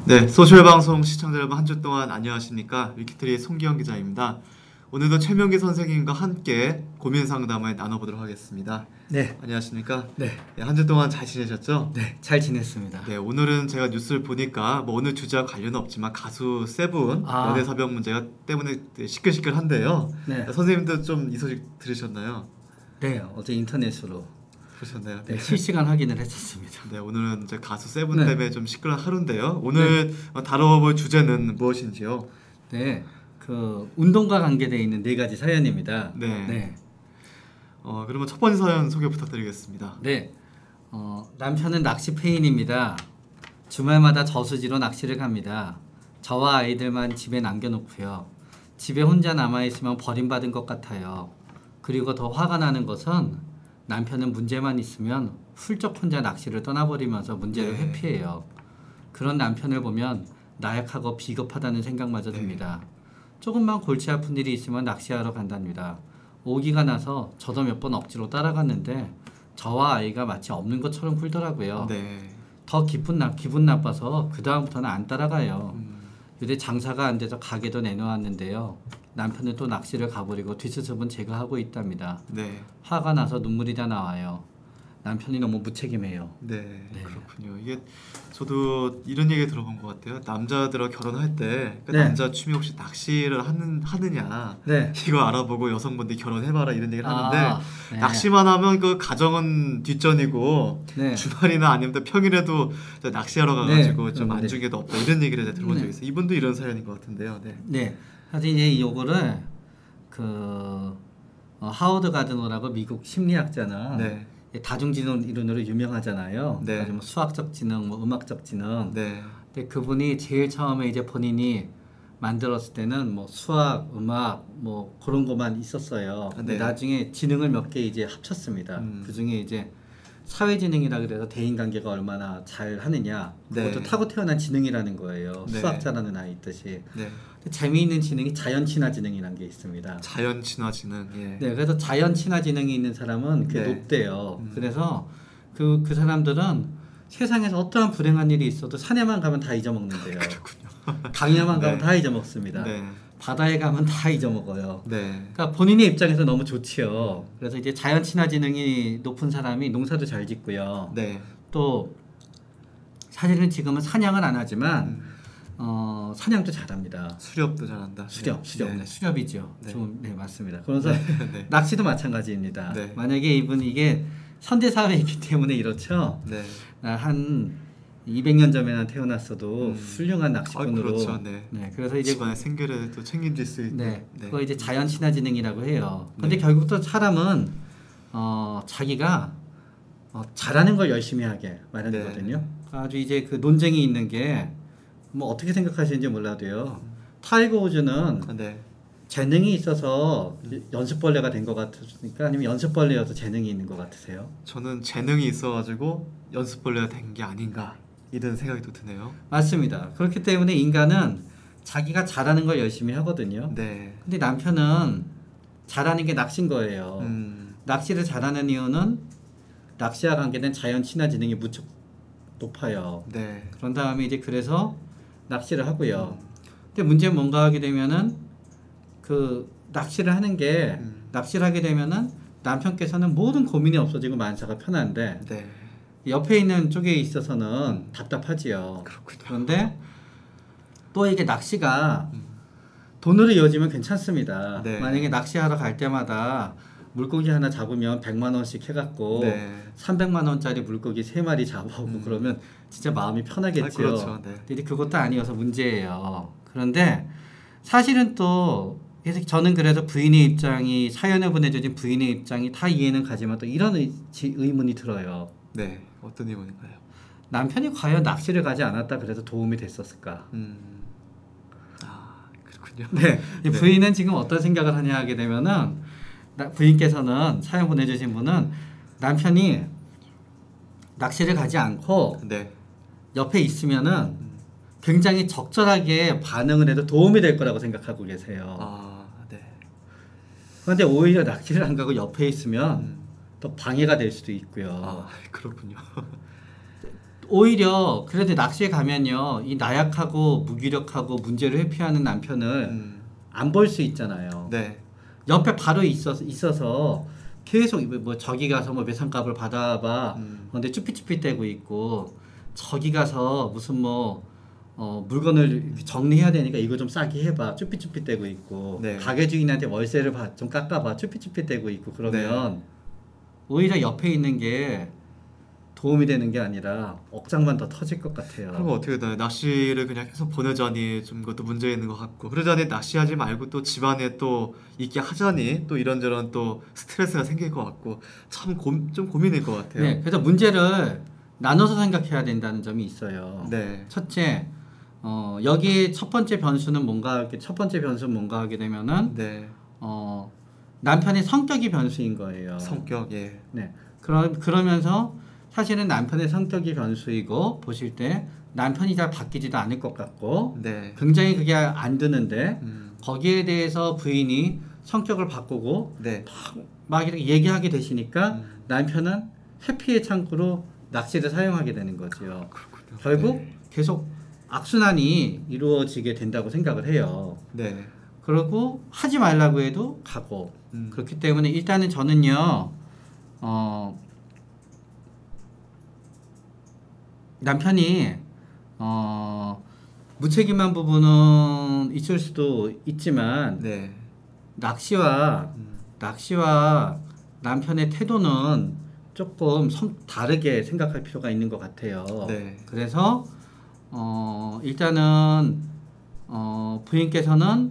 네, 소셜방송 시청자 여러분 한 주 동안 안녕하십니까? 위키트리의 송기영 기자입니다. 오늘도 최명기 선생님과 함께 고민 상담을 나눠보도록 하겠습니다. 네. 안녕하십니까? 네. 네, 한 주 동안 잘 지내셨죠? 네, 잘 지냈습니다. 네, 오늘은 제가 뉴스를 보니까 뭐 오늘 주제와 관련은 없지만 가수 세븐 연애사병 문제가 때문에 시끌시끌한데요. 네. 선생님도 좀 이 소식 들으셨나요? 네, 어제 인터넷으로 보셨나요? 네, 실시간 확인을 했었습니다. 네, 오늘은 이제 가수 세븐 네. 때문에 좀 시끄러운 하루인데요. 오늘 다뤄볼 주제는 무엇인지요? 네, 그 운동과 관계되어 있는 4가지 사연입니다. 네. 네. 그러면 첫 번째 사연 소개 부탁드리겠습니다. 네. 남편은 낚시 페인입니다. 주말마다 저수지로 낚시를 갑니다. 저와 아이들만 집에 남겨놓고요. 집에 혼자 남아있으면 버림받은 것 같아요. 그리고 더 화가 나는 것은 남편은 문제만 있으면 훌쩍 혼자 낚시를 떠나버리면서 문제를 네. 회피해요. 그런 남편을 보면 나약하고 비겁하다는 생각마저 듭니다. 조금만 골치 아픈 일이 있으면 낚시하러 간답니다. 오기가 나서 저도 몇 번 억지로 따라갔는데 저와 아이가 마치 없는 것처럼 굴더라고요. 네. 더 기분 나빠서 그 다음부터는 안 따라가요. 요새 장사가 안 돼서 가게도 내놓았는데요. 남편은 또 낚시를 가버리고 뒷수습은 제가 하고 있답니다. 네. 화가 나서 눈물이 다 나와요. 남편이 너무 무책임해요. 네. 네. 그렇군요. 이게 저도 이런 얘기 들어본 것 같아요. 남자들과 결혼할 때 그 네. 남자 취미 혹시 낚시를 하느냐 네. 이거 알아보고 여성분들이 결혼해봐라 이런 얘기를 하는데 네. 낚시만 하면 그 가정은 뒷전이고 네. 주말이나 아니면 또 평일에도 낚시하러 가가지고 네. 좀 안 네. 주게도 없다 이런 얘기를 제가 들어본 네. 적이 있어요. 이분도 이런 사연인 것 같은데요. 네. 네. 사실 이제 요거를 하워드 가드너라고 미국 심리학자는 네. 다중지능 이론으로 유명하잖아요. 네. 뭐 수학적 지능, 뭐 음악적 지능. 네. 근데 그분이 제일 처음에 이제 본인이 만들었을 때는 뭐 수학, 음악 뭐 그런 것만 있었어요. 근데 네. 나중에 지능을 몇 개 이제 합쳤습니다. 그 중에 이제 사회지능이라 그래서 대인관계가 얼마나 잘 하느냐 그것도 네. 타고 태어난 지능이라는 거예요. 네. 수학 잘하는 아이 있듯이. 네. 재미있는 지능이 자연친화지능이라는 게 있습니다. 자연 친화 지능. 예. 네, 그래서 자연친화지능이 있는 사람은 그게 네. 높대요. 그래서 그 사람들은 세상에서 어떠한 불행한 일이 있어도 산에만 가면 다 잊어먹는데요. 그렇군요. 강야만 가면 네. 다 잊어먹습니다. 네. 바다에 가면 다 잊어먹어요. 네. 그러니까 본인의 입장에서 너무 좋지요. 그래서 이제 자연친화지능이 높은 사람이 농사도 잘 짓고요. 네. 또 사실은 지금은 사냥을 안 하지만 사냥도 잘합니다. 수렵도 잘한다. 수렵, 네. 네, 수렵이죠. 네. 네, 맞습니다. 그래서 네. 낚시도 마찬가지입니다. 네. 만약에 이게 현대 사회이기 때문에 이렇죠. 네. 한 200년 전에나 태어났어도 훌륭한 낚시꾼으로. 그렇죠. 네. 네, 그래서 이제 집안의 생계를 또 책임질 수 있는. 네, 네. 그거 이제 자연친화지능이라고 해요. 근데 네. 결국 또 사람은 자기가 잘하는 걸 열심히 하게 마련이거든요. 아주 이제 그 논쟁이 있는 게 뭐 어떻게 생각하시는지 몰라도요. 타이거 우즈는 네. 재능이 있어서 연습벌레가 된 것 같으니까 아니면 연습벌레여서 재능이 있는 것 같으세요? 저는 재능이 있어가지고 연습벌레가 된 게 아닌가 이런 생각이 또 드네요. 맞습니다. 그렇기 때문에 인간은 자기가 잘하는 걸 열심히 하거든요. 네. 근데 남편은 잘하는 게 낚시인 거예요. 낚시를 잘하는 이유는 낚시와 관계된 자연 친화 지능이 무척 높아요. 네. 그런 다음에 이제 그래서 낚시를 하고요. 근데 문제는 뭔가 하게 되면은 그 낚시를 하는 게 낚시를 하게 되면은 남편께서는 모든 고민이 없어지고 만사가 편한데 네. 옆에 있는 쪽에 있어서는 답답하지요. 그렇군요. 그런데 또 이게 낚시가 돈으로 이어지면 괜찮습니다. 네. 만약에 낚시하러 갈 때마다 물고기 하나 잡으면 100만 원씩 해갖고 네. 300만 원짜리 물고기 3마리 잡아오고 그러면 진짜 마음이 편하겠죠. 그렇죠. 네. 근데 그것도 아니어서 문제예요. 그런데 사실은 또 저는 그래서 부인의 입장이 사연을 보내주신 부인의 입장이 다 이해는 가지만 또 이런 의문이 들어요. 네. 어떤 의문인가요? 남편이 과연 낚시를 가지 않았다 그래서 도움이 됐었을까? 그렇군요. 네. 네. 부인은 지금 어떤 생각을 하냐 하게 되면은 부인께서는 사연 보내주신 분은 남편이 낚시를 가지 않고 네. 옆에 있으면은 굉장히 적절하게 반응을 해도 도움이 될 거라고 생각하고 계세요. 네. 그런데 오히려 낚시를 안 가고 옆에 있으면 더 방해가 될 수도 있고요. 그렇군요. 오히려 그래도 낚시에 가면요, 이 나약하고 무기력하고 문제를 회피하는 남편을 안 볼 수 있잖아요. 네. 옆에 바로 있어서 계속 뭐 저기 가서 뭐 매상값을 받아봐. 근데 쭈삣쭈삣 대고 있고, 저기 가서 무슨 뭐 물건을 정리해야 되니까 이거 좀 싸게 해봐. 쭈삣쭈삣 대고 있고, 네. 가게 주인한테 월세를 좀 깎아봐. 쭈삣쭈삣 대고 있고 그러면 네. 오히려 옆에 있는 게 도움이 되는 게 아니라 억장만 더 터질 것 같아요. 그럼 어떻게 돼요? 낚시를 그냥 계속 보내자니 좀 그것도 문제 있는 것 같고, 그러자니 낚시하지 말고 또 집안에 또 있게 하자니 또 이런저런 또 스트레스가 생길 것 같고, 참 좀 고민일 것 같아요. 네, 그래서 문제를 나눠서 생각해야 된다는 점이 있어요. 네. 첫째, 여기 첫 번째 변수는 뭔가 하게 되면은 네. 남편의 성격이 변수인 거예요. 성격, 예. 네. 그러면서 사실은 남편의 성격이 변수이고, 보실 때 남편이 잘 바뀌지도 않을 것 같고, 네. 굉장히 그게 안 드는데, 음. 거기에 대해서 부인이 성격을 바꾸고 네. 막 이렇게 얘기하게 되시니까 남편은 회피의 창구로 낚시를 사용하게 되는 거죠. 그렇군요. 결국 네. 계속 악순환이 이루어지게 된다고 생각을 해요. 네. 그리고 하지 말라고 해도 가고. 그렇기 때문에 일단은 저는요, 남편이 무책임한 부분은 있을 수도 있지만, 네. 낚시와 남편의 태도는 조금 다르게 생각할 필요가 있는 것 같아요. 네. 그래서 일단은 부인께서는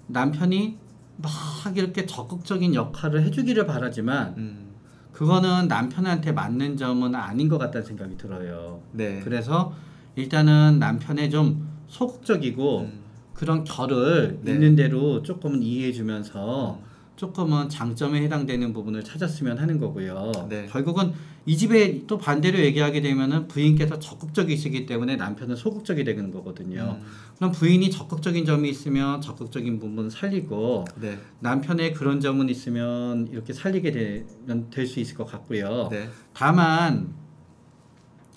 남편이 막 이렇게 적극적인 역할을 해주기를 바라지만 그거는 남편한테 맞는 점은 아닌 것 같다는 생각이 들어요. 네. 그래서 일단은 남편의 좀 소극적이고 그런 결을 네. 있는 대로 조금은 이해해주면서 조금은 장점에 해당되는 부분을 찾았으면 하는 거고요. 네. 결국은 이 집에 또 반대로 얘기하게 되면은 부인께서 적극적이시기 때문에 남편은 소극적이 되는 거거든요. 그럼 부인이 적극적인 점이 있으면 적극적인 부분을 살리고, 네. 남편의 그런 점은 있으면 이렇게 살리게 될 수 있을 것 같고요. 네. 다만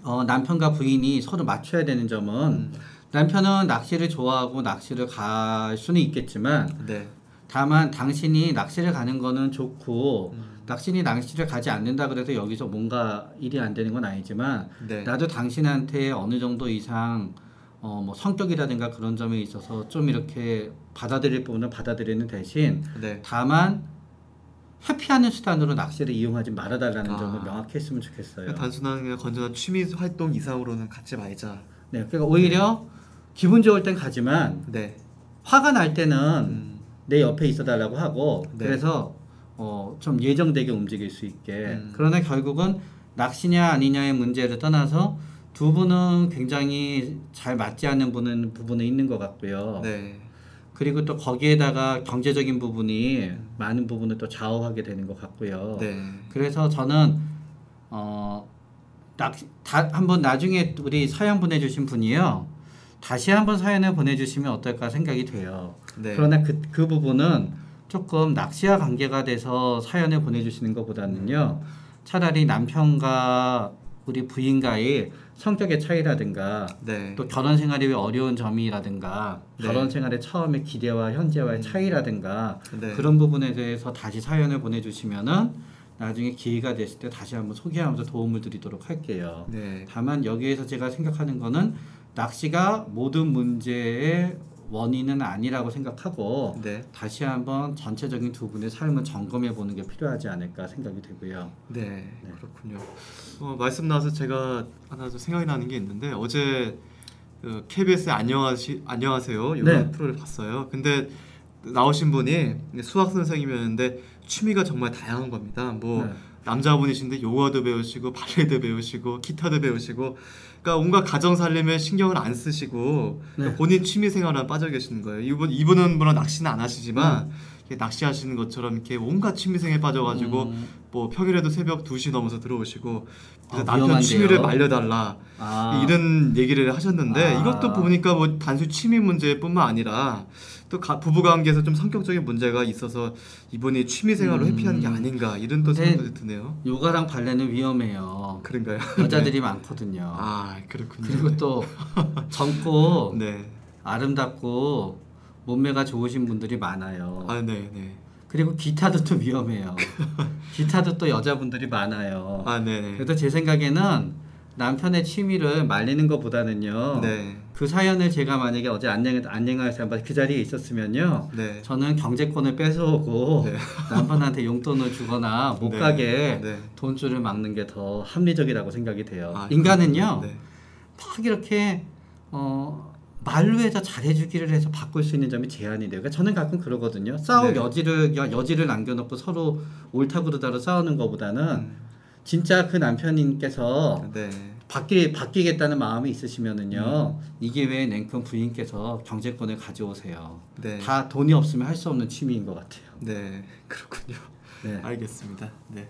남편과 부인이 서로 맞춰야 되는 점은, 남편은 낚시를 좋아하고 낚시를 갈 수는 있겠지만, 네. 다만 당신이 낚시를 가는 거는 좋고, 당신이 낚시를 가지 않는다 그래서 여기서 뭔가 일이 안 되는 건 아니지만, 네. 나도 당신한테 어느 정도 이상 뭐 성격이라든가 그런 점에 있어서 좀 이렇게 받아들일 부분은 받아들이는 대신, 네. 다만 회피하는 수단으로 낚시를 이용하지 말아달라는 아. 점을 명확히 했으면 좋겠어요. 단순한 그냥 건전한 취미 활동 이상으로는 갖지 말자. 네, 그러니까 오히려 기분 좋을 땐 가지만 네. 화가 날 때는 내 옆에 있어달라고 하고, 네. 그래서 좀 예정되게 움직일 수 있게. 그러나 결국은 낚시냐 아니냐의 문제를 떠나서 두 분은 굉장히 잘 맞지 않는 부분은 있는 것 같고요. 네. 그리고 또 거기에다가 경제적인 부분이 많은 부분을 또 좌우하게 되는 것 같고요. 네. 그래서 저는 한번 나중에 우리 사연 보내주신 분이요, 다시 한번 사연을 보내주시면 어떨까 생각이 돼요. 네. 그러나 그 부분은 조금 낚시와 관계가 돼서 사연을 보내주시는 것보다는요, 차라리 남편과 우리 부인과의 성격의 차이라든가, 네. 또 결혼 생활이 왜 어려운 점이라든가, 네. 결혼 생활의 처음의 기대와 현재와의 차이라든가, 네. 그런 부분에 대해서 다시 사연을 보내주시면은 나중에 기회가 됐을 때 다시 한번 소개하면서 도움을 드리도록 할게요. 네. 다만 여기에서 제가 생각하는 거는, 낚시가 모든 문제의 원인은 아니라고 생각하고, 네. 다시 한번 전체적인 두 분의 삶을 점검해 보는 게 필요하지 않을까 생각이 되고요. 네. 그렇군요. 말씀 나와서 제가 하나 좀 생각이 나는 게 있는데, 어제 KBS 안녕하세요 이런 네. 프로를 봤어요. 근데 나오신 분이 수학 선생님이었는데 취미가 정말 다양한 겁니다. 뭐 네. 남자분이신데 요가도 배우시고 발레도 배우시고 기타도 배우시고, 그러니까 온갖 가정 살림에 신경을 안 쓰시고 네. 본인 취미 생활에 빠져 계시는 거예요. 이분은 물론 낚시는 안 하시지만 이렇게 낚시하시는 것처럼 이렇게 온갖 취미 생활에 빠져가지고 뭐 평일에도 새벽 2시 넘어서 들어오시고, 그래서 남편 위험한데요. 취미를 말려달라 아. 이런 얘기를 하셨는데, 아. 이것도 보니까 뭐 단순 취미 문제뿐만 아니라 또 부부 관계에서 좀 성격적인 문제가 있어서 이분이 취미 생활로 회피하는 게 아닌가 이런 또 근데 생각도 드네요. 요가랑 발레는 위험해요. 그런가요? 여자들이 네. 많거든요. 아 그렇군요. 그리고 또 젊고 네. 아름답고 몸매가 좋으신 분들이 많아요. 아 네, 네. 그리고 기타도 또 위험해요. 기타도 또 여자분들이 많아요. 아 네, 네. 그래서 제 생각에는 남편의 취미를 말리는 것보다는요. 네. 그 사연을 제가 만약에 어제 안녕하세요 그 자리에 있었으면요. 네. 저는 경제권을 뺏어오고 네. 남편한테 용돈을 주거나 못 네. 가게 네. 돈줄을 막는 게 더 합리적이라고 생각이 돼요. 아, 인간은요. 네. 막 이렇게 말로 해서 잘해주기를 해서 바꿀 수 있는 점이 제한이 돼요. 그러니까 저는 가끔 그러거든요. 싸울 네. 여지를 남겨놓고 서로 옳다 그르다로 싸우는 것보다는 진짜 그 남편님께서 네. 바뀌겠다는 마음이 있으시면은요 이 기회에 냉큼 부인께서 경제권을 가져오세요. 네. 다 돈이 없으면 할 수 없는 취미인 것 같아요. 네. 그렇군요. 네. 알겠습니다. 네.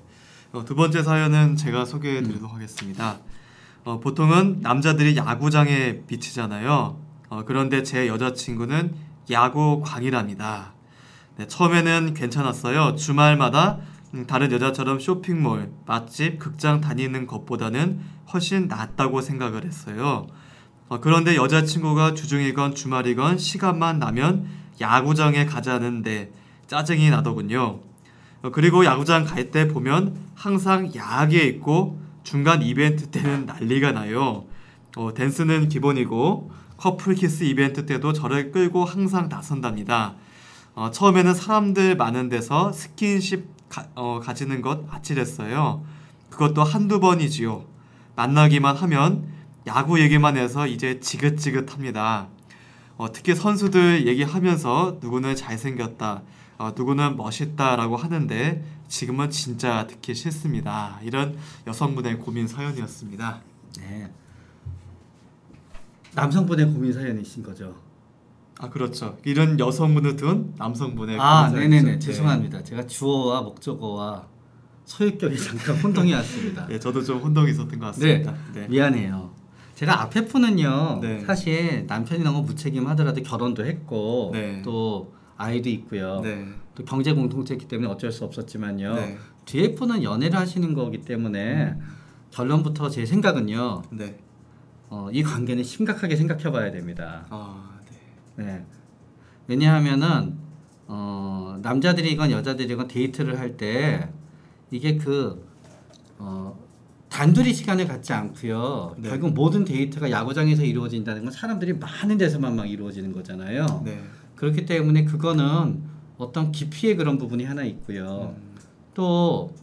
두 번째 사연은 제가 소개해 드리도록 하겠습니다. 보통은 남자들이 야구장에 미치잖아요. 그런데 제 여자친구는 야구광이랍니다. 네, 처음에는 괜찮았어요. 주말마다 다른 여자처럼 쇼핑몰, 맛집, 극장 다니는 것보다는 훨씬 낫다고 생각을 했어요. 그런데 여자친구가 주중이건 주말이건 시간만 나면 야구장에 가자는데 짜증이 나더군요. 그리고 야구장 갈 때 보면 항상 야하게 입고 중간 이벤트 때는 난리가 나요. 댄스는 기본이고 커플 키스 이벤트 때도 저를 끌고 항상 나선답니다. 처음에는 사람들 많은 데서 스킨십 가지는 것 아찔했어요. 그것도 한두 번이지요. 만나기만 하면 야구 얘기만 해서 이제 지긋지긋합니다. 특히 선수들 얘기하면서 누구는 잘생겼다, 누구는 멋있다라고 하는데 지금은 진짜 듣기 싫습니다. 이런 여성분의 고민 사연이었습니다. 네. 남성분의 고민 사연이신 거죠? 아 그렇죠. 이런 여성분을 둔 남성분의 아, 고민 네네네. 사연이죠. 죄송합니다. 제가 주어와 목적어와 소유격이 잠깐 혼동이 왔습니다. 네, 저도 좀 혼동이 있었던 것 같습니다. 네. 미안해요. 제가 앞에 분은요, 네. 사실 남편이 너무 무책임하더라도 결혼도 했고, 네. 또 아이도 있고요. 네. 또 경제 공동체이기 때문에 어쩔 수 없었지만요. 네. 뒤에 분은 연애를 하시는 거기 때문에 결론부터 제 생각은요, 네. 이 관계는 심각하게 생각해 봐야 됩니다. 아, 네. 네. 왜냐하면은 남자들이건 여자들이건 데이트를 할 때 이게 단둘이 시간을 갖지 않고요. 네. 결국 모든 데이트가 야구장에서 이루어진다는 건 사람들이 많은 데서만 막 이루어지는 거잖아요. 네. 그렇기 때문에 그거는 어떤 깊이의 그런 부분이 하나 있고요. 또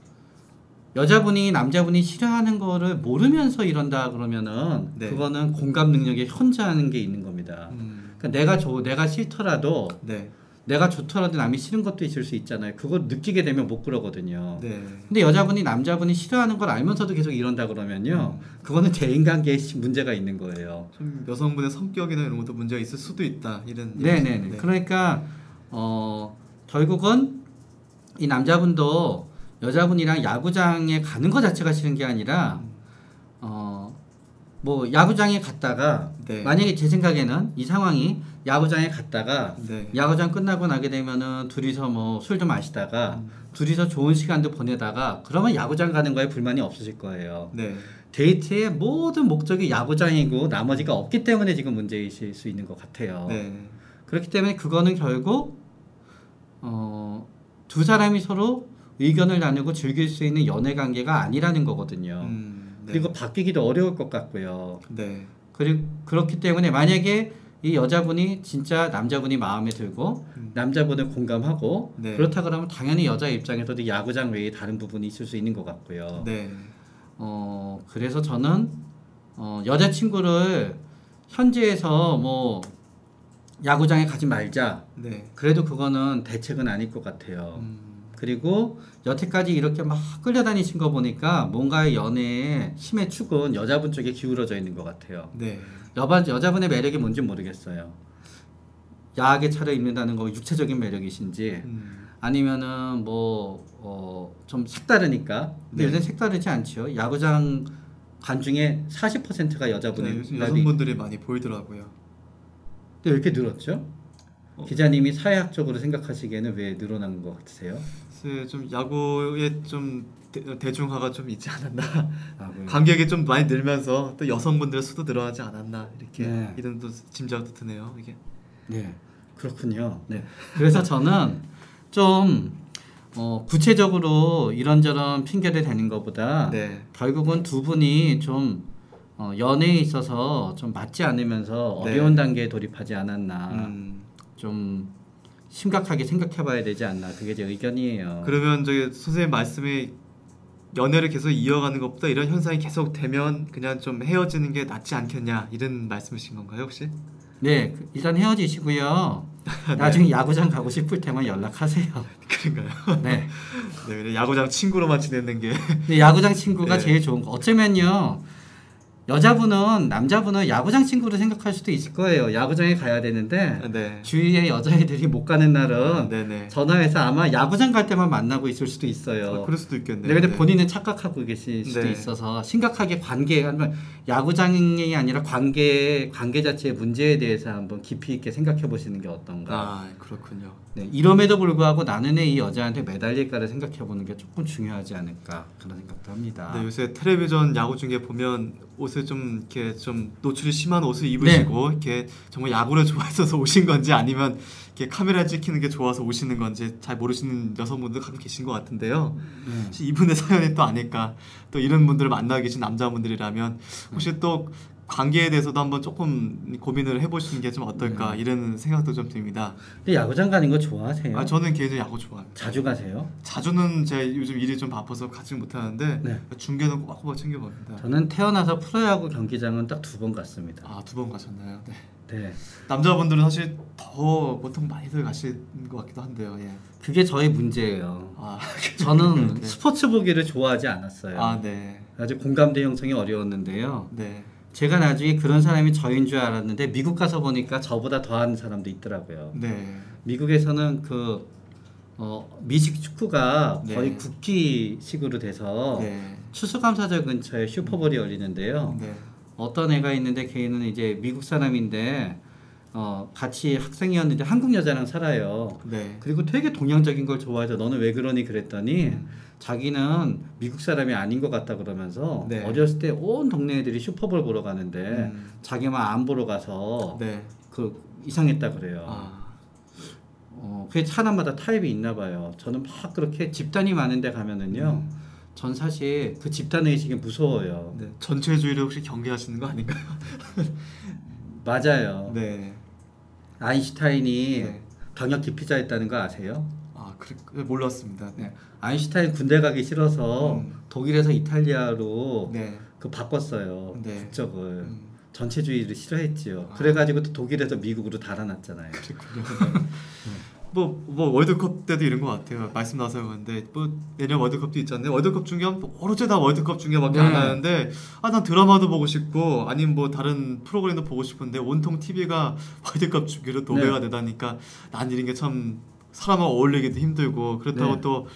여자분이 남자분이 싫어하는 거를 모르면서 이런다 그러면은 네. 그거는 공감 능력에 현저하는 게 있는 겁니다. 그러니까 내가 싫더라도 네. 내가 좋더라도 남이 싫은 것도 있을 수 있잖아요. 그걸 느끼게 되면 못 그러거든요. 네. 근데 여자분이 남자분이 싫어하는 걸 알면서도 계속 이런다 그러면요. 그거는 대인관계에 문제가 있는 거예요. 좀 여성분의 성격이나 이런 것도 문제가 있을 수도 있다. 이런 네네네. 얘기죠. 네. 그러니까 결국은 이 남자분도 여자분이랑 야구장에 가는 것 자체가 싫은 게 아니라 뭐 야구장에 갔다가 네. 만약에 제 생각에는 이 상황이 야구장에 갔다가 네. 야구장 끝나고 나게 되면은 둘이서 뭐 술 좀 마시다가 둘이서 좋은 시간도 보내다가 그러면 야구장 가는 거에 불만이 없으실 거예요. 네. 데이트의 모든 목적이 야구장이고 나머지가 없기 때문에 지금 문제이실 수 있는 것 같아요. 네. 그렇기 때문에 그거는 결국 두 사람이 서로 의견을 나누고 즐길 수 있는 연애 관계가 아니라는 거거든요. 네. 그리고 바뀌기도 어려울 것 같고요. 네. 그렇기 때문에 만약에 이 여자분이 진짜 남자분이 마음에 들고 남자분을 공감하고 네. 그렇다 그러면 당연히 여자 입장에서도 야구장 외에 다른 부분이 있을 수 있는 것 같고요. 네. 그래서 저는 여자친구를 현지에서 뭐 야구장에 가지 말자. 네. 그래도 그거는 대책은 아닐 것 같아요. 그리고 여태까지 이렇게 막 끌려다니신 거 보니까 뭔가의 연애의 힘의 축은 여자분 쪽에 기울어져 있는 것 같아요. 네. 여자분의 매력이 뭔지 모르겠어요. 야하게 차려입는다는 거 육체적인 매력이신지 아니면은 뭐 좀 색다르니까. 근데 네. 요새 색다르지 않죠. 야구장 관 중에 40%가 여자분의 네, 여성분들이 많이 보이더라고요. 근데 왜 이렇게 늘었죠? 기자님이 사회학적으로 생각하시기에는 왜 늘어난 것 같으세요? 글쎄, 좀 야구에 좀 대중화가 좀 있지 않았나. 아, 네. 관객이 좀 많이 늘면서 또 여성분들의 수도 늘어나지 않았나 이렇게 네. 이런 또 짐작도 드네요. 이게. 네, 그렇군요. 네, 그래서 저는 좀 구체적으로 이런저런 핑계를 대는 것보다 네. 결국은 두 분이 좀 연애에 있어서 좀 맞지 않으면서 네. 어려운 단계에 돌입하지 않았나 음. 좀 심각하게 생각해봐야 되지 않나 그게 제 의견이에요. 그러면 저기 선생님 말씀이 연애를 계속 이어가는 것보다 이런 현상이 계속 되면 그냥 좀 헤어지는 게 낫지 않겠냐 이런 말씀이신 건가요 혹시? 네, 일단 헤어지시고요. 나중에 야구장 가고 싶을 때만 연락하세요. 그런가요? 네. 네, 그냥 야구장 친구로만 지내는 게. 근데 야구장 친구가 네. 제일 좋은 거. 어쩌면요. 여자분은 남자분은 야구장 친구로 생각할 수도 있을 거예요. 야구장에 가야 되는데 네. 주위에 여자애들이 못 가는 날은 네네. 전화해서 아마 야구장 갈 때만 만나고 있을 수도 있어요. 그럴 수도 있겠네요. 네, 근데 네. 본인은 착각하고 계실 수도 네. 있어서 심각하게 야구장이 아니라 관계 자체의 문제에 대해서 한번 깊이 있게 생각해 보시는 게 어떤가. 아 그렇군요. 네, 이럼에도 불구하고 나는 왜 이 여자한테 매달릴까를 생각해 보는 게 조금 중요하지 않을까 그런 생각도 합니다. 네, 요새 텔레비전 야구 중계 보면 옷을 좀 이렇게 좀 노출이 심한 옷을 입으시고 이렇게 정말 야구를 좋아해서 오신 건지 아니면 이렇게 카메라 찍히는 게 좋아서 오시는 건지 잘 모르시는 여성분들 가끔 계신 것 같은데요. 혹시 이분의 사연이 또 아닐까? 또 이런 분들을 만나고 계신 남자분들이라면 혹시 또 관계에 대해서도 한번 조금 고민을 해보시는 게 좀 어떨까 이런 생각도 좀 듭니다. 근데 야구장 가는 거 좋아하세요? 아 저는 개인적으로 야구 좋아합니다. 자주 가세요? 자주는 제가 요즘 일이 좀 바빠서 가지 못하는데 네. 중계는 꼬박꼬박 챙겨봅니다. 저는 태어나서 프로야구 경기장은 딱 2번 갔습니다. 아, 2번 가셨나요? 네. 네. 남자분들은 사실 더 보통 많이들 가시는 것 같기도 한데요. 예. 그게 저의 문제예요. 아, 저는 네. 스포츠 보기를 좋아하지 않았어요. 아, 네. 아주 공감대 형성이 어려웠는데요. 네. 제가 나중에 그런 사람이 저인 줄 알았는데 미국 가서 보니까 저보다 더하는 사람도 있더라고요. 네. 미국에서는 미식 축구가 네. 거의 국기식으로 돼서 네. 추수감사절 근처에 슈퍼볼이 열리는데요. 네. 어떤 애가 있는데 걔는 이제 미국 사람인데 같이 학생이었는데 한국 여자랑 살아요. 네. 그리고 되게 동양적인 걸 좋아해서 너는 왜 그러니 그랬더니 자기는 미국 사람이 아닌 것 같다 그러면서 네. 어렸을 때 온 동네 애들이 슈퍼볼 보러 가는데 자기만 안 보러 가서 네. 이상했다 그래요. 아. 그게 사람마다 타입이 있나 봐요. 저는 막 그렇게 집단이 많은 데 가면은요. 전 사실 그 집단 의식이 무서워요. 네. 전체주의를 혹시 경계하시는 거 아닌가요? 맞아요. 네. 아인슈타인이 네. 병역 기피자였다는 거 아세요? 아, 몰랐습니다. 네. 네. 아인슈타인 군대 가기 싫어서 독일에서 이탈리아로 네. 바꿨어요. 네. 국적을. 전체주의를 싫어했지요. 아. 그래가지고 또 독일에서 미국으로 달아났잖아요. 그렇군요. 뭐 월드컵 때도 이런 것 같아요. 말씀 나서 그런데 뭐 내년 월드컵도 있잖아요. 월드컵 중계 어느새 다 월드컵 중계밖에 안 네. 하는데 난 드라마도 보고 싶고 아니면 뭐 다른 프로그램도 보고 싶은데 온통 TV가 월드컵 중계로 도배가 되다니까 난 이런 게 참 사람하고 어울리기도 힘들고 그렇다고 네. 또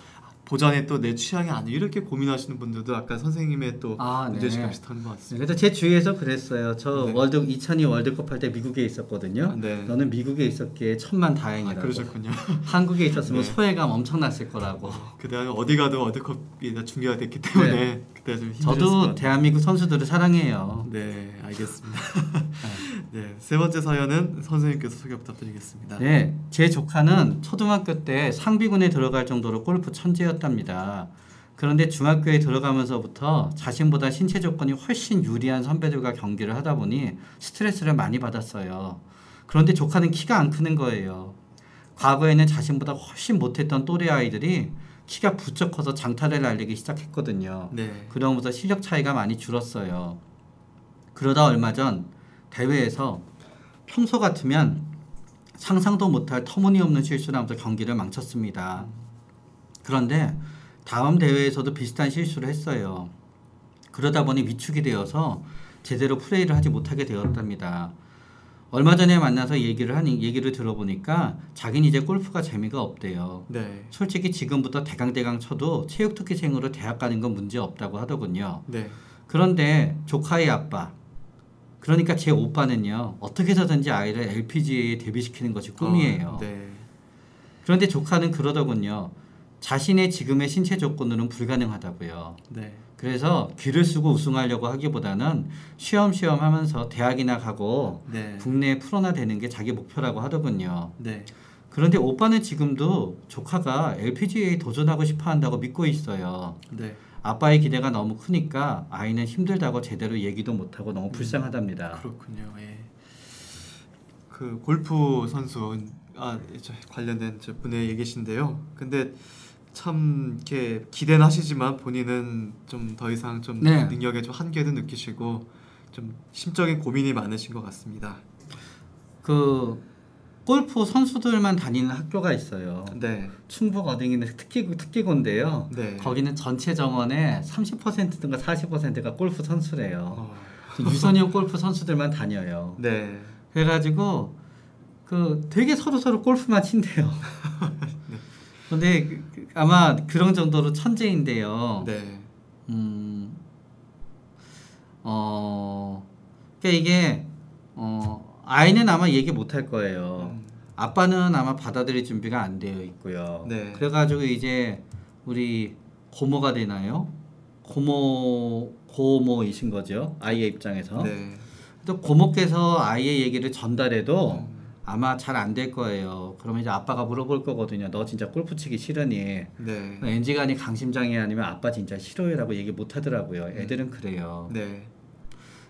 보장에 또 내 취향이 아니고 이렇게 고민하시는 분들도 아까 선생님의 또 문제의식이 네. 비슷한 것 네, 같습니다. 그래서 제 주위에서 그랬어요. 저 네. 2002 월드컵 할 때 미국에 있었거든요. 네. 너는 미국에 있었기에 천만 다행이라고. 아, 그러셨군요. 한국에 있었으면 네. 소외감 엄청났을 거라고. 그다음에 어디 가도 월드컵이 다 중계가 됐기 때문에 네. 그때 좀 힘드셨을 것 저도 같아요. 대한민국 선수들을 사랑해요. 네, 알겠습니다. 네, 세 번째 사연은 선생님께서 소개 부탁드리겠습니다. 네, 제 조카는 초등학교 때 상비군에 들어갈 정도로 골프 천재였답니다. 그런데 중학교에 들어가면서부터 자신보다 신체 조건이 훨씬 유리한 선배들과 경기를 하다 보니 스트레스를 많이 받았어요. 그런데 조카는 키가 안 크는 거예요. 과거에는 자신보다 훨씬 못했던 또래 아이들이 키가 부쩍 커서 장타를 날리기 시작했거든요. 네. 그러면서 실력 차이가 많이 줄었어요. 그러다 얼마 전 대회에서 평소 같으면 상상도 못할 터무니없는 실수를 하면서 경기를 망쳤습니다. 그런데 다음 대회에서도 비슷한 실수를 했어요. 그러다 보니 위축이 되어서 제대로 플레이를 하지 못하게 되었답니다. 얼마 전에 만나서 얘기를 들어보니까 자기는 이제 골프가 재미가 없대요. 네. 솔직히 지금부터 대강대강 쳐도 체육특기생으로 대학 가는 건 문제 없다고 하더군요. 네. 그런데 조카의 아빠, 그러니까 제 오빠는요 어떻게 해서든지 아이를 LPGA에 데뷔시키는 것이 꿈이에요. 네. 그런데 조카는 그러더군요. 자신의 지금의 신체 조건으로는 불가능하다고요. 네. 그래서 귀를 쓰고 우승하려고 하기보다는 쉬엄쉬엄 하면서 대학이나 가고 네. 국내에 프로나 되는 게 자기 목표라고 하더군요. 네. 그런데 오빠는 지금도 조카가 LPGA에 도전하고 싶어 한다고 믿고 있어요. 네. 아빠의 기대가 너무 크니까 아이는 힘들다고 제대로 얘기도 못하고 너무 불쌍하답니다. 그렇군요. 예. 그 골프 선수 관련된 저 분의 얘기신데요. 근데 참 이렇게 기대는 하시지만 본인은 좀 더 이상 좀 네. 능력에 좀 한계도 느끼시고 좀 심적인 고민이 많으신 것 같습니다. 그 골프 선수들만 다니는 학교가 있어요. 네. 충북 어딘가 특기고인데요. 네. 거기는 전체 정원의 30%든가 40%가 골프 선수래요. 어, 유소년 골프 선수들만 다녀요. 네. 그래가지고 그 되게 서로 골프만 친대요. 근데 아마 그런 정도로 천재인데요. 네. 그러니까 이게 아이는 아마 얘기 못 할 거예요. 아빠는 아마 받아들일 준비가 안 되어 있고요. 네. 그래가지고 이제 우리 고모가 되나요? 고모이신 거죠. 아이의 입장에서. 네. 또 고모께서 아이의 얘기를 전달해도 아마 잘 안 될 거예요. 그러면 이제 아빠가 물어볼 거거든요. 너 진짜 골프 치기 싫으니? 네. 엔지간이 강심장애 아니면 아빠 진짜 싫어요라고 얘기 못 하더라고요. 애들은 그래요. 네.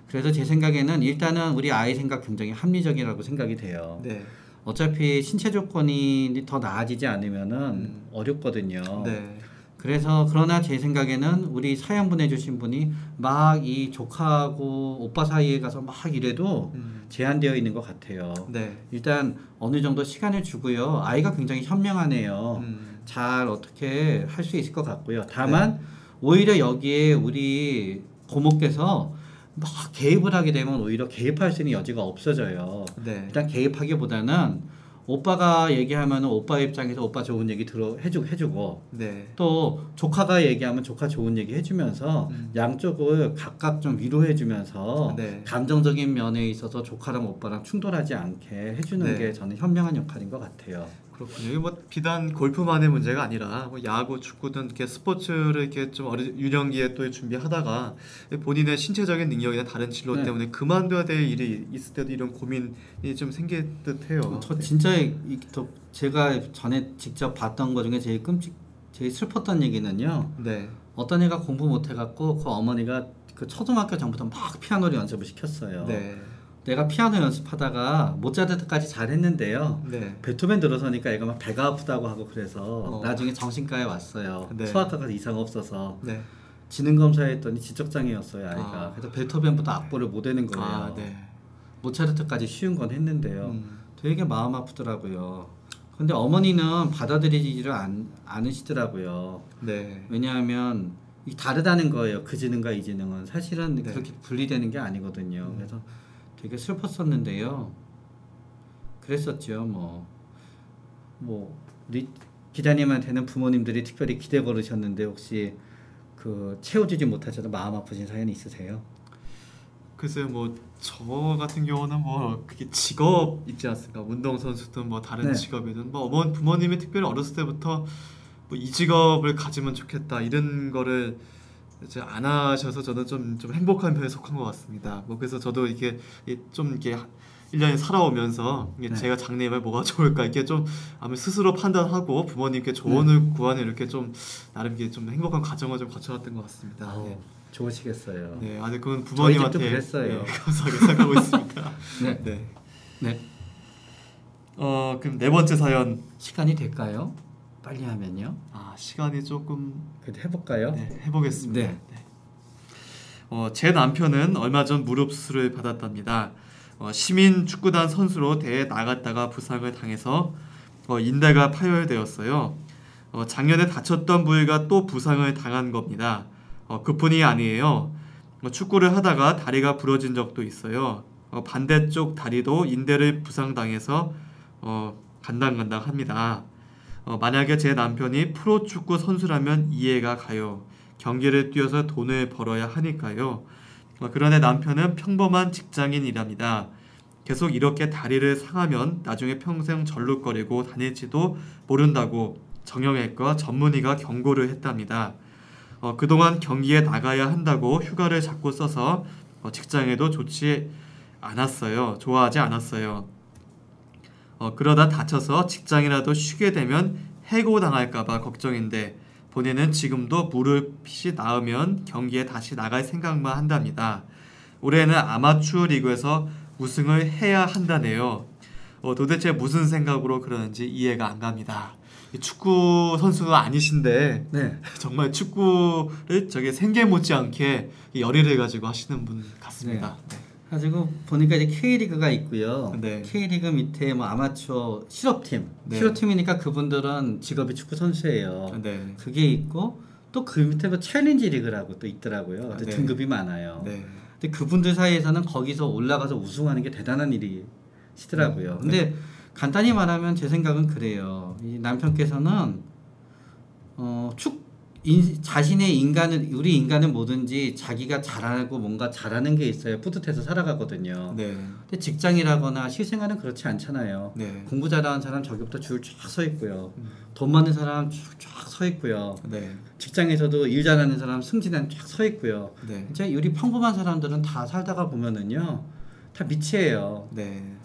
그래서 제 생각에는 일단은 우리 아이 생각 굉장히 합리적이라고 생각이 돼요. 네. 어차피 신체 조건이 더 나아지지 않으면은 어렵거든요. 네. 그래서 그러나 제 생각에는 우리 사연 보내주신 분이 막 이 조카하고 오빠 사이에 가서 막 이래도 제한되어 있는 것 같아요. 네. 일단 어느 정도 시간을 주고요. 아이가 굉장히 현명하네요. 잘 어떻게 할 수 있을 것 같고요. 다만 오히려 여기에 우리 고모께서 막 개입을 하게 되면 오히려 개입할 수 있는 여지가 없어져요. 네. 일단 개입하기보다는 오빠가 얘기하면 오빠 입장에서 오빠 좋은 얘기 해주고 네. 또 조카가 얘기하면 조카 좋은 얘기 해주면서 양쪽을 각각 좀 위로해주면서 네. 감정적인 면에 있어서 조카랑 오빠랑 충돌하지 않게 해주는 네. 게 저는 현명한 역할인 것 같아요. 그렇군요. 이게 뭐 비단 골프만의 문제가 아니라 뭐 야구, 축구든 이렇게 스포츠를 이렇게 좀 유년기에 또 준비하다가 본인의 신체적인 능력이나 다른 진로 네. 때문에 그만둬야 될 일이 있을 때도 이런 고민이 좀 생길 듯해요. 저 진짜 제가 전에 직접 봤던 것 중에 제일 슬펐던 얘기는요. 네. 어떤 애가 공부 못해갖고 그 어머니가 그 초등학교 전부터 막 피아노를 연습을 시켰어요. 네. 내가 피아노 연습하다가 모차르트까지 잘했는데요. 네. 베토벤 들어서니까 애가 막 배가 아프다고 하고 그래서 나중에 정신과에 왔어요. 네. 소아과가 이상 없어서 네. 지능 검사했더니 지적장애였어요 아이가. 아. 그래서 베토벤부터 악보를 못 외는 거예요. 아, 네. 모차르트까지 쉬운 건 했는데요. 되게 마음 아프더라고요. 근데 어머니는 받아들이지를 않으시더라고요. 네. 왜냐하면 이 다르다는 거예요. 그 지능과 이 지능은 사실은 네. 그렇게 분리되는 게 아니거든요. 그래서 되게 슬펐었는데요. 그랬었죠. 우리 기자님한테는 부모님들이 특별히 기대 걸으셨는데 혹시 그 채워주지 못하셔서 마음 아프신 사연이 있으세요? 글쎄요, 뭐 저 같은 경우는 뭐 그게 직업 있지 않습니까? 운동 선수든 뭐 다른 네. 직업이든 뭐 부모님이 특별히 어렸을 때부터 뭐 이 직업을 가지면 좋겠다 이런 거를 이제 안 하셔서 저는 좀 행복한 편에 속한 것 같습니다. 뭐 그래서 저도 이게 좀 이렇게 1년이 살아오면서 이게 네. 제가 장래에 뭐가 좋을까 이렇게 좀 아무 스스로 판단하고 부모님께 조언을 구하는 이렇게 좀 나름 이게 좀 행복한 과정을 좀 거쳐왔던 것 같습니다. 예. 좋으시겠어요. 네, 아니 그건 저희 부모님한테 집도 그랬어요. 네, 감사하게 생각하고 있습니다. 네. 네. 네. 그럼 네 번째 사연. 시간이 될까요? 빨리 하면요. 시간이 조금 그래도 해볼까요? 네, 해보겠습니다. 네. 제 남편은 얼마 전 무릎 수술을 받았답니다. 시민 축구단 선수로 대회 나갔다가 부상을 당해서 인대가 파열되었어요. 작년에 다쳤던 부위가 또 부상을 당한 겁니다. 그뿐이 아니에요. 축구를 하다가 다리가 부러진 적도 있어요. 반대쪽 다리도 인대를 부상당해서 간당간당합니다. 만약에 제 남편이 프로축구 선수라면 이해가 가요. 경기를 뛰어서 돈을 벌어야 하니까요. 그런데 남편은 평범한 직장인이랍니다. 계속 이렇게 다리를 상하면 나중에 평생 절룩거리고 다닐지도 모른다고 정형외과 전문의가 경고를 했답니다. 그동안 경기에 나가야 한다고 휴가를 자꾸 써서 직장에도 좋지 않았어요. 좋아하지 않았어요. 그러다 다쳐서 직장이라도 쉬게 되면 해고당할까봐 걱정인데 본인은 지금도 무릎이 나으면 경기에 다시 나갈 생각만 한답니다. 올해는 아마추어 리그에서 우승을 해야 한다네요. 도대체 무슨 생각으로 그러는지 이해가 안 갑니다. 축구 선수가 아니신데 네. 정말 축구를 저게 생계 못지않게 열의를 가지고 하시는 분 같습니다. 네. 가지고 보니까 이제 K리그가 있고요. 네. K리그 밑에 뭐 아마추어 실업팀, 네. 실업팀이니까 그분들은 직업이 축구 선수예요. 네. 그게 있고 또 그 밑에 뭐 챌린지 리그라고 또 있더라고요. 네. 등급이 많아요. 네. 근데 그분들 사이에서는 거기서 올라가서 우승하는 게 대단한 일이시더라고요. 근데 간단히 말하면 제 생각은 그래요. 이 남편께서는 자신의 우리 인간은 뭐든지 자기가 잘하고 뭔가 잘하는 게 있어야 뿌듯해서 살아가거든요. 네. 근데 직장이라거나 실생활은 그렇지 않잖아요. 네. 공부 잘하는 사람 저기부터 줄 쫙 서 있고요. 돈 많은 사람 쫙 서 있고요. 네. 직장에서도 일 잘하는 사람 승진한 쫙 서 있고요. 네. 이제 우리 평범한 사람들은 다 살다가 보면은요, 다 밑이에요. 네.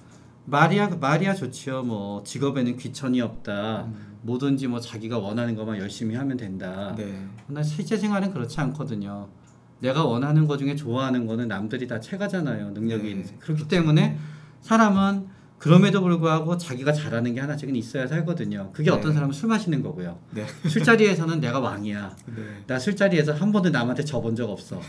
말이야 좋지요. 뭐 직업에는 귀천이 없다. 뭐든지 뭐 자기가 원하는 것만 열심히 하면 된다. 네. 그러나 실제 생활은 그렇지 않거든요. 내가 원하는 것 중에 좋아하는 거는 남들이 다 채가잖아요. 능력이. 네. 그렇기 때문에 사람은 그럼에도 불구하고 자기가 잘하는 게 하나씩은 있어야 살거든요. 그게 네. 어떤 사람은 술 마시는 거고요. 네. 술자리에서는 내가 왕이야. 네. 나 술자리에서 한 번도 남한테 져본 적 없어.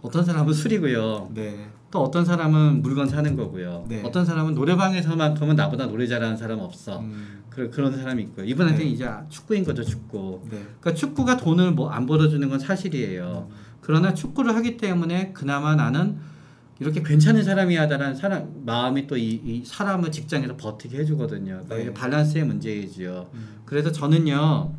어떤 사람은 술이고요. 네. 또 어떤 사람은 물건 사는 거고요. 네. 어떤 사람은 노래방에서만큼은 나보다 노래 잘하는 사람 없어. 그런 사람이 있고요. 이분한테는 네. 이제 축구인 거죠, 축구. 네. 그러니까 축구가 돈을 뭐 안 벌어주는 건 사실이에요. 그러나 축구를 하기 때문에 그나마 나는 이렇게 괜찮은 사람이야다라는 마음이 또 이 사람을 직장에서 버티게 해주거든요. 그러니까 네. 이게 밸런스의 문제이지요. 그래서 저는요,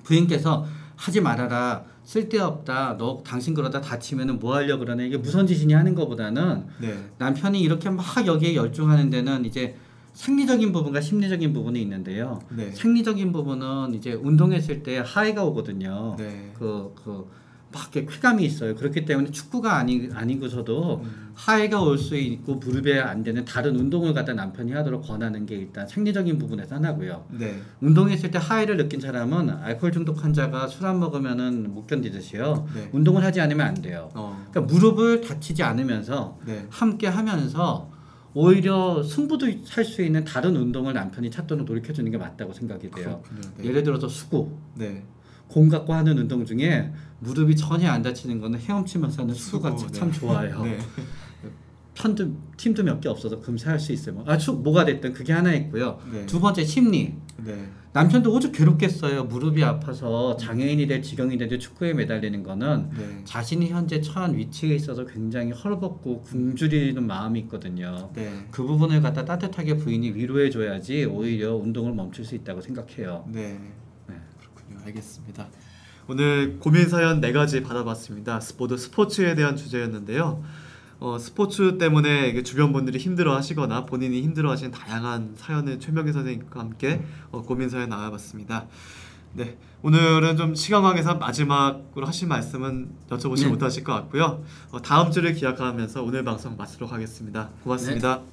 부인께서 하지 말아라, 쓸데없다, 너 당신 그러다 다치면은 뭐 하려 그러네, 이게 무선지신이 하는 것보다는 네. 남편이 이렇게 막 여기에 열중하는 데는 이제 생리적인 부분과 심리적인 부분이 있는데요. 네. 생리적인 부분은 이제 운동했을 때 하이가 오거든요. 네. 막 이렇게 쾌감이 있어요. 그렇기 때문에 축구가 아니고서도 하이가 올 수 있고 무릎에 안 되는 다른 운동을 갖다 남편이 하도록 권하는 게 일단 생리적인 부분에서 하나고요. 네. 운동했을 때 하이를 느낀 사람은 알코올 중독 환자가 술 안 먹으면은 못 견디듯이요. 네. 운동을 하지 않으면 안 돼요. 그러니까 무릎을 다치지 않으면서 네. 함께 하면서 오히려 승부도 할 수 있는 다른 운동을 남편이 찾도록 노력해주는 게 맞다고 생각이 돼요. 그렇군요. 네. 예를 들어서 수구, 네. 공 갖고 하는 운동 중에 무릎이 전혀 안 다치는 거는 헤엄치면서 하는 수구가 수구, 참 네. 좋아요. 네. 팀도 몇 개 없어서 금세 할 수 있어요. 뭐가 됐든 그게 하나 있고요. 네. 두 번째 심리. 네. 남편도 오죽 괴롭겠어요. 무릎이 아파서 장애인이 될 지경이 되도 축구에 매달리는 거는 네. 자신이 현재 처한 위치에 있어서 굉장히 헐벗고 굶주리는 마음이 있거든요. 네. 그 부분을 갖다 따뜻하게 부인이 위로해줘야지 오히려 운동을 멈출 수 있다고 생각해요. 네. 네. 그렇군요. 알겠습니다. 오늘 고민 사연 4가지 받아봤습니다. 모두 스포츠에 대한 주제였는데요. 스포츠 때문에 이게 주변 분들이 힘들어하시거나 본인이 힘들어하시는 다양한 사연을 최명희 선생님과 함께 고민 사연 나와봤습니다. 네, 오늘은 좀 시간 관계상 마지막으로 하실 말씀은 여쭤보지 네. 못하실 것 같고요. 다음 주를 기약하면서 오늘 방송 마치도록 하겠습니다. 고맙습니다. 네.